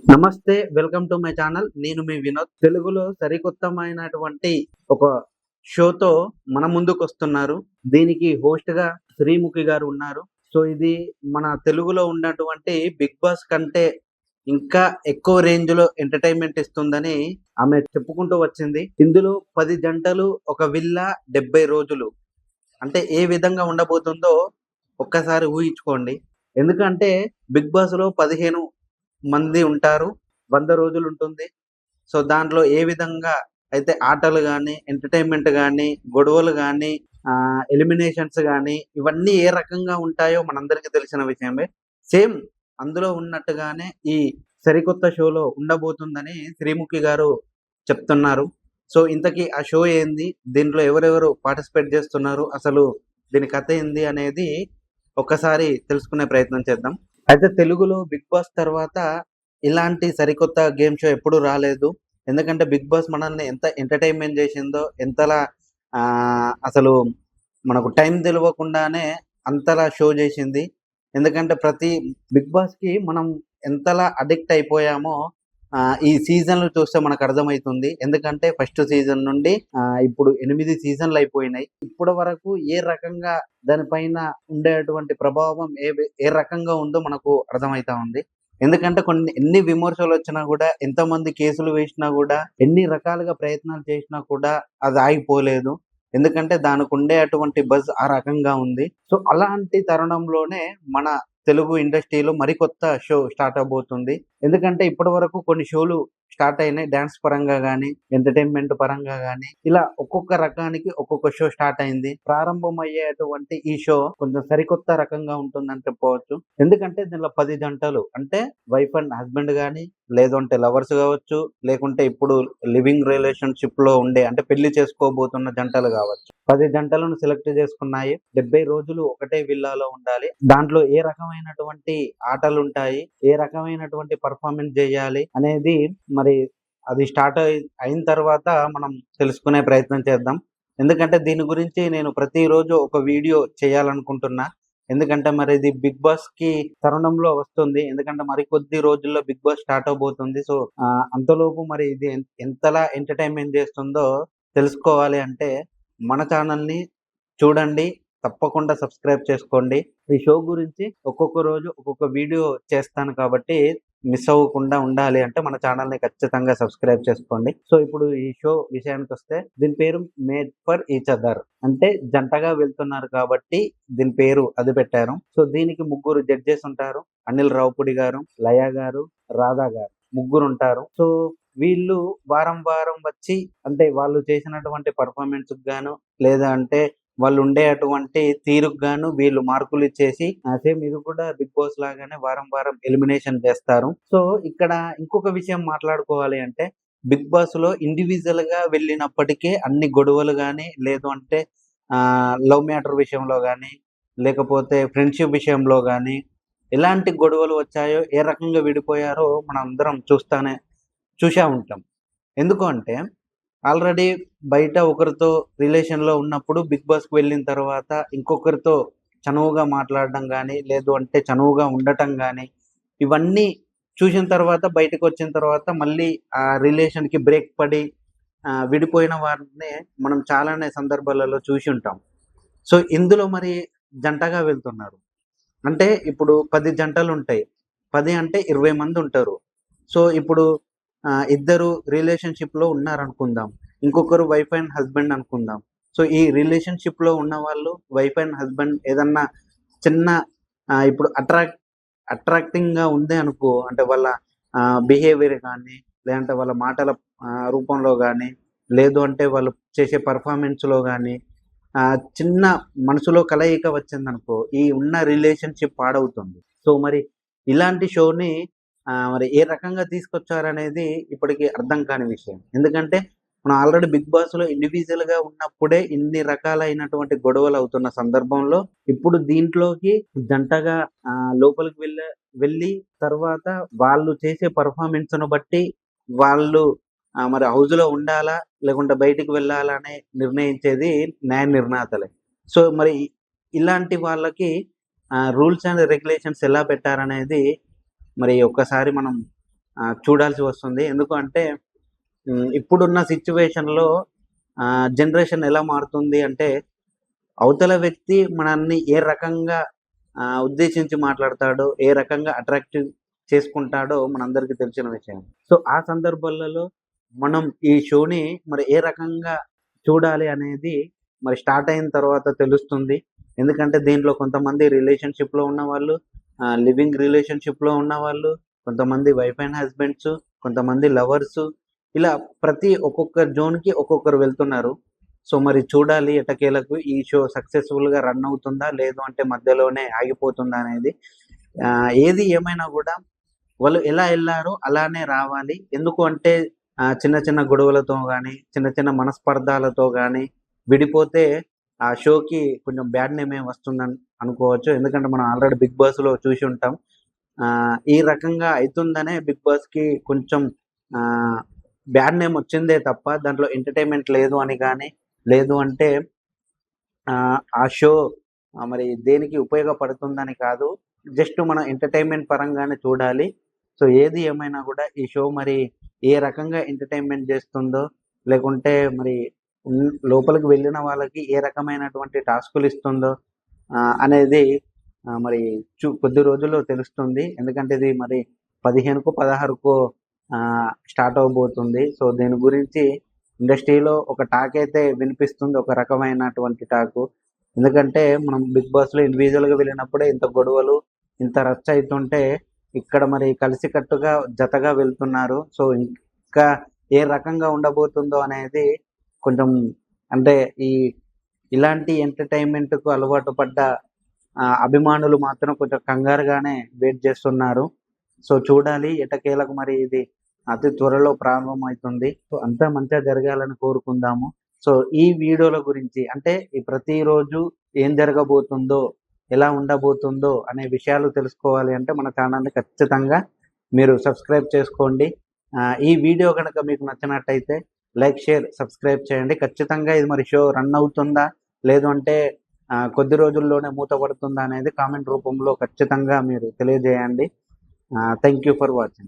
నమస్తే, welcome to my channel. నేను మీ వినోద్. తెలుగులో సరికొత్తమైనటువంటి ఒక షోతో మన ముందుకొస్తున్నారు. దీనికి హోస్ట్‌గా శ్రీముఖి గారు ఉన్నారు. సో, ఇది మన తెలుగులో ఉన్నటువంటి 'బిగ్ బాస్' కంటే ఇంకా ఎక్కువ రేంజ్‌లో ఎంటర్‌టైన్‌మెంట్ ఇస్తుందని ఆమె చెప్పుకుంటూ వచ్చింది. ఇందులో 10 జంటలు, ఒక విల్లా, 70 రోజులు. అంటే ఏ విధంగా ఉండబోతుందో ఒక్కసారి ఊహించుకోండి. ఎందుకంటే 'బిగ్ బాస్‌లో' 15 మంది ఉంటారు. 100 రోజులుంటుంది. సో, దాంట్లో ఏ విధంగా అయితే ఆటలు గాని, ఎంటర్‌టైన్‌మెంట్ గాని, గొడవలు గాని, ఎలిమినేషన్స్ గాని, ఇవన్నీ ఏ రకంగా ఉంటాయో మనందరికీ తెలిసిన విషయమే. సేమ్ అందులో ఉన్నట్టుగానే ఈ సరికొత్త షోలో ఉండబోతుందని శ్రీముఖి గారు చెప్తున్నారు. సో, ఇంతకీ ఆ షో ఏంది? దీంట్లో ఎవరెవరు పార్టిసిపేట్ జేస్తున్నారు? అసలు దీని కథ ఏంది అనేది ఒక్కసారి తెలుసుకునే ప్రయత్నం చేద్దాం. అయితే తెలుగులో 'బిగ్ బాస్' తర్వాత ఇలాంటి సరికొత్త గేమ్ షో ఎప్పుడూ రాలేదు. ఎందుకంటే 'బిగ్ బాస్' మనల్ని ఎంత ఎంటర్‌టైన్‌మెంట్ జేసిందో, ఎంతలా అసలు మనకు టైం తెలవకుండానే అంతలా షో జేసింది. ఎందుకంటే ప్రతి 'బిగ్ బాస్‌కి' మనం ఎంతలా అడిక్ట్ అయిపోయామో ఈ సీజన్‌లు చూస్తే మనకర్థమైతుంది. ఎందుకంటే ఫస్ట్ సీజన్ నుండి ఇప్పుడు 8 సీజన్‌లయిపోయినాయి. ఇప్పటి వరకు ఏ రకంగా దానిపైన ఉండేటువంటి ప్రభావం ఏ రకంగా ఉందో మనకు అర్థమైతా ఉంది. ఎందుకంటే ఎన్ని విమర్శలొచ్చినా గూడా, ఎంతమంది కేసులు వేసినా గూడా, ఎన్ని రకాలుగా ప్రయత్నాలు చేసినా కూడా అది ఆగిపోలేదు. ఎందుకంటే దానికుండే అటువంటి బజ్ ఆ రకంగా ఉంది. సో, అలాంటి తరుణంలోనే మన తెలుగు ఇండస్ట్రీలో మరికొత్త షో స్టార్ట్ అవ్వబోతుంది. ఎందుకంటే ఇప్పటివరకు కొన్ని షోలు స్టార్ట్ అయినాయి. డాన్స్ పరంగా గాని, ఎంటర్‌టైన్‌మెంట్ పరంగా గాని, ఇలా ఒక్కొక్క రకానికి ఒక్కొక్క షో స్టార్ట్ అయింది. ప్రారంభమయ్యేటువంటి ఈ షో కొంచెం సరికొత్త రకంగా ఉంటుందని చెప్పవచ్చు. ఎందుకంటే దీనిలో 10 జంటలు అంటే వైఫ్ అండ్ హస్బెండ్ గాని, లేదంటే లవర్స్ గావచ్చు, లేకుంటే ఇప్పుడు లివింగ్ రిలేషన్‌షిప్‌లో ఉండే అంటే పెళ్లి చేసుకోబోతున్న జంటలు గావచ్చు. 10 జంటలను సెలెక్ట్ చేసుకున్నాయి. 70 రోజులు ఒకటే విల్లాలో ఉండాలి. దాంట్లో ఏ రకమైనటువంటి ఆటలుంటాయి, ఏ రకమైనటువంటి పెర్ఫార్మన్స్ జేయాలి అనేది మరి అది స్టార్ట్ అయిన తర్వాత మనం తెలుసుకునే ప్రయత్నం చేద్దాం. ఎందుకంటే దీని గురించి నేను ప్రతిరోజు ఒక వీడియో చేయాలనుకుంటున్నా. ఎందుకంటే మరి ఇది 'బిగ్ బాస్‌కి' తరుణంలో వస్తుంది. ఎందుకంటే మరికొద్ది రోజుల్లో 'బిగ్ బాస్' స్టార్ట్ అవ్వబోతుంది. సో, అంతలోపు మరి ఇది ఎంతలా ఎంటర్‌టైన్‌మెంట్ చేస్తుందో తెలుసుకోవాలి అంటే మన ఛానల్‌ని చూడండి. తప్పకుండా సబ్స్క్రైబ్ చేసుకోండి. ఈ షో గురించి ఒక్కొక్క రోజు ఒక్కొక్క వీడియో చేస్తాను కాబట్టి మిస్ అవ్వకుండా ఉండాలి అంటే మన ఛానల్‌ని ఖచ్చితంగా సబ్స్క్రైబ్ చేసుకోండి. సో, ఇప్పుడు ఈ షో విషయానికొస్తే దీని పేరు 'మేడ్ ఫర్ ఈచ్ అదర్' అంటే జంటగా వెళ్తున్నారు కాబట్టి దీని పేరు అది పెట్టారు. సో, దీనికి ముగ్గురు జడ్జెస్ ఉంటారు. అనిల్ రావిపూడి గారు, లయ గారు, రాధా గారు ముగ్గురుంటారు. సో, వీళ్ళు వారం వారం వచ్చి అంటే వాళ్ళు చేసినటువంటి పెర్ఫార్మన్స్‌కి గాను లేదా అంటే వాళ్ళుండే అటువంటి తీరుకు గాను వీళ్ళు మార్కులిచ్చేసి సేమ్ ఇది కూడా 'బిగ్ బాస్' లాగానే వారం వారం ఎలిమినేషన్ చేస్తారు. సో, ఇక్కడ ఇంకొక విషయం మాట్లాడుకోవాలి అంటే 'బిగ్ బాస్‌లో' ఇండివిడ్యుయల్‌గా వెళ్ళినప్పటికీ అన్ని గొడవలు గాని, లేదు అంటే లవ్ మ్యాటర్ విషయంలో గాని, లేకపోతే ఫ్రెండ్‌షిప్ విషయంలో గాని, ఎలాంటి గొడవలు వచ్చాయో, ఏ రకంగా విడిపోయారో మనందరం చూసే ఉంటాం. ఎందుకు అంటే ఆల్రెడీ బయట ఒకరితో రిలేషన్‌లో ఉన్నప్పుడు 'బిగ్ బాస్‌కి' వెళ్ళిన తర్వాత ఇంకొకరితో చనువుగా మాట్లాడడం గాని, లేదు అంటే చనువుగా ఉండటం గాని, ఇవన్నీ చూసిన తర్వాత బయటకొచ్చిన తర్వాత మళ్ళీ ఆ రిలేషన్‌కి బ్రేక్ పడి విడిపోయిన వారిని మనం చాలానే సందర్భాలలో చూసుంటాం. సో, ఇందులో మరి జంటగా వెళ్తున్నారు. అంటే ఇప్పుడు 10 జంటలుంటాయి. 10 అంటే 20 మందుంటారు. సో, ఇప్పుడు ఇద్దరు రిలేషన్‌షిప్‌లో ఉన్నారనుకుందాం. ఇంకొకరు వైఫ్ అండ్ హస్బెండ్ అనుకుందాం. సో, ఈ రిలేషన్‌షిప్‌లో ఉన్నవాళ్ళు వైఫ్ అండ్ హస్బెండ్ ఏదన్నా చిన్న ఇప్పుడు అట్రాక్టింగ్‌గా ఉంది అనుకో అంటే వాళ్ళ బిహేవియర్ గాని, లేదంటే వాళ్ళ మాటల రూపంలో గాని, లేదు అంటే వాళ్ళు చేసే పెర్ఫార్మన్స్‌లో గాని చిన్న మనసులో కలయిక వచ్చిందనుకో, ఈ ఉన్న రిలేషన్‌షిప్ పాడవుతుంది. సో, మరి ఇలాంటి షోని మరి ఏ రకంగా తీసుకొచ్చారనేది ఇప్పటికి అర్థం కాని విషయం. ఎందుకంటే మనం ఆల్రెడీ 'బిగ్ బాస్‌లో' ఇండివిడ్యుయల్‌గా ఉన్నప్పుడే ఇన్ని రకాలైనటువంటి గొడవలవుతున్న సందర్భంలో, ఇప్పుడు దీంట్లోకి జంటగా లోపలికి వెళ్ళి తర్వాత వాళ్ళు చేసే పెర్ఫార్మన్స్‌ను బట్టి వాళ్ళు మరి హౌస్‌లో ఉండాలా? లేకుంటే బయటికి వెళ్ళాలా? అని నిర్ణయించేది న్యాయ నిర్ణేతలే. సో, మరి ఇలాంటి వాళ్ళకి రూల్స్ అండ్ రెగ్యులేషన్స్ ఎలా పెట్టారనేది మరి ఒక్కసారి మనం చూడాల్సి వస్తుంది. ఎందుకంటే ఇప్పుడున్న సిచ్యువేషన్‌లో జనరేషన్ ఎలా మారుతుంది అంటే, అవతల వ్యక్తి మనల్ని ఏ రకంగా ఉద్దేశించి మాట్లాడతాడో, ఏ రకంగా అట్రాక్టివ్ చేసుకుంటాడో మనందరికీ తెలిసిన విషయం. సో, ఆ సందర్భాలలో మనం ఈ షోని మరి ఏ రకంగా చూడాలి అనేది మరి స్టార్ట్ అయిన తర్వాత తెలుస్తుంది. ఎందుకంటే దీంట్లో కొంతమంది రిలేషన్‌షిప్‌లో ఉన్నవాళ్ళు, లివింగ్ రిలేషన్‌షిప్‌లో ఉన్నవాళ్ళు, కొంతమంది వైఫ్ అండ్ హస్బెండ్స్, కొంతమంది లవర్స్, ఇలా ప్రతి ఒక్కొక్క జోన్‌కి ఒక్కొక్కరు వెళ్తున్నారు. సో, మరి చూడాలి ఎట్టకేలకు ఈ షో సక్సెస్‌ఫుల్‌గా రన్ అవుతుందా? లేదు అంటే మధ్యలోనే ఆగిపోతుందా అనేది. ఏది ఏమైనా గూడా వాళ్ళు ఎలా ఎళ్లారో అలానే రావాలి. ఎందుకు అంటే చిన్న చిన్న గొడవలతో గానీ, చిన్న చిన్న మనస్పర్ధాలతో గానీ విడిపోతే ఆ షోకి కొంచెం బ్యాడ్ నేమే వస్తుందని అనుకోవచ్చు. ఎందుకంటే మనం ఆల్రెడీ 'బిగ్ బాస్‌లో' చూసి ఉంటాం. ఈ రకంగా అయితుందనే 'బిగ్ బాస్‌కి' కొంచెం ఆహ్, బ్యాడ్ నేమ్ వచ్చిందే తప్ప దాంట్లో ఎంటర్‌టైన్‌మెంట్ లేదు అని గాని, లేదు అంటే ఆ షో మరి దేనికి ఉపయోగపడుతుందని కాదు. జస్ట్ మనం ఎంటర్‌టైన్‌మెంట్ పరంగానే చూడాలి. సో, ఏది ఏమైనా గూడా ఈ షో మరి ఏ రకంగా ఎంటర్‌టైన్‌మెంట్ జేస్తుందో, లేకుంటే మరి లోపలికి వెళ్ళిన వాళ్ళకి ఏ రకమైనటువంటి టాస్కులిస్తుందో అనేది మరి కొద్ది రోజుల్లో తెలుస్తుంది. ఎందుకంటే ఇది మరి 15కో, 16కో స్టార్ట్ అవ్వబోతుంది. సో, దీని గురించి ఇండస్ట్రీలో ఒక టాకయితే వినిపిస్తుంది. ఒక రకమైనటువంటి టాకు. ఎందుకంటే మనం 'బిగ్ బాస్‌లో' ఇండివిడ్యువల్‌గా వెళ్ళినప్పుడే ఇంత గొడవలు, ఇంత రచ్చ అయితుంటే, ఇక్కడ మరి కలిసికట్టుగా జతగా వెళ్తున్నారు. సో, ఇంకా ఏ రకంగా ఉండబోతుందో అనేది కొంచెం అంటే ఈ ఇలాంటి ఎంటర్‌టైన్‌మెంట్‌కు అలవాటు పడ్డ అభిమానులు మాత్రం కొంచెం కంగారుగానే వెయిట్ చేస్తున్నారు. సో, చూడాలి ఎట్టకేలకు మరి ఇది అతి త్వరలో ప్రారంభమైతుంది. సో, అంతా మంచిగా జరగాలని కోరుకుందాము. సో, ఈ వీడియోల గురించి అంటే ఈ ప్రతిరోజు ఏం జరగబోతుందో, ఎలా ఉండబోతుందో అనే విషయాలు తెలుసుకోవాలి అంటే మన ఛానల్‌ని ఖచ్చితంగా మీరు సబ్స్క్రైబ్ చేసుకోండి. ఈ వీడియో గనక మీకు నచ్చినట్టయితే లైక్, షేర్, సబ్స్క్రైబ్ చేయండి. ఖచ్చితంగా ఇది మరి షో రన్ అవుతుందా? లేదు అంటే కొద్ది రోజుల్లోనే మూతపడుతుందా అనేది కామెంట్ రూపంలో ఖచ్చితంగా మీరు తెలియజేయండి. Thank you for watching.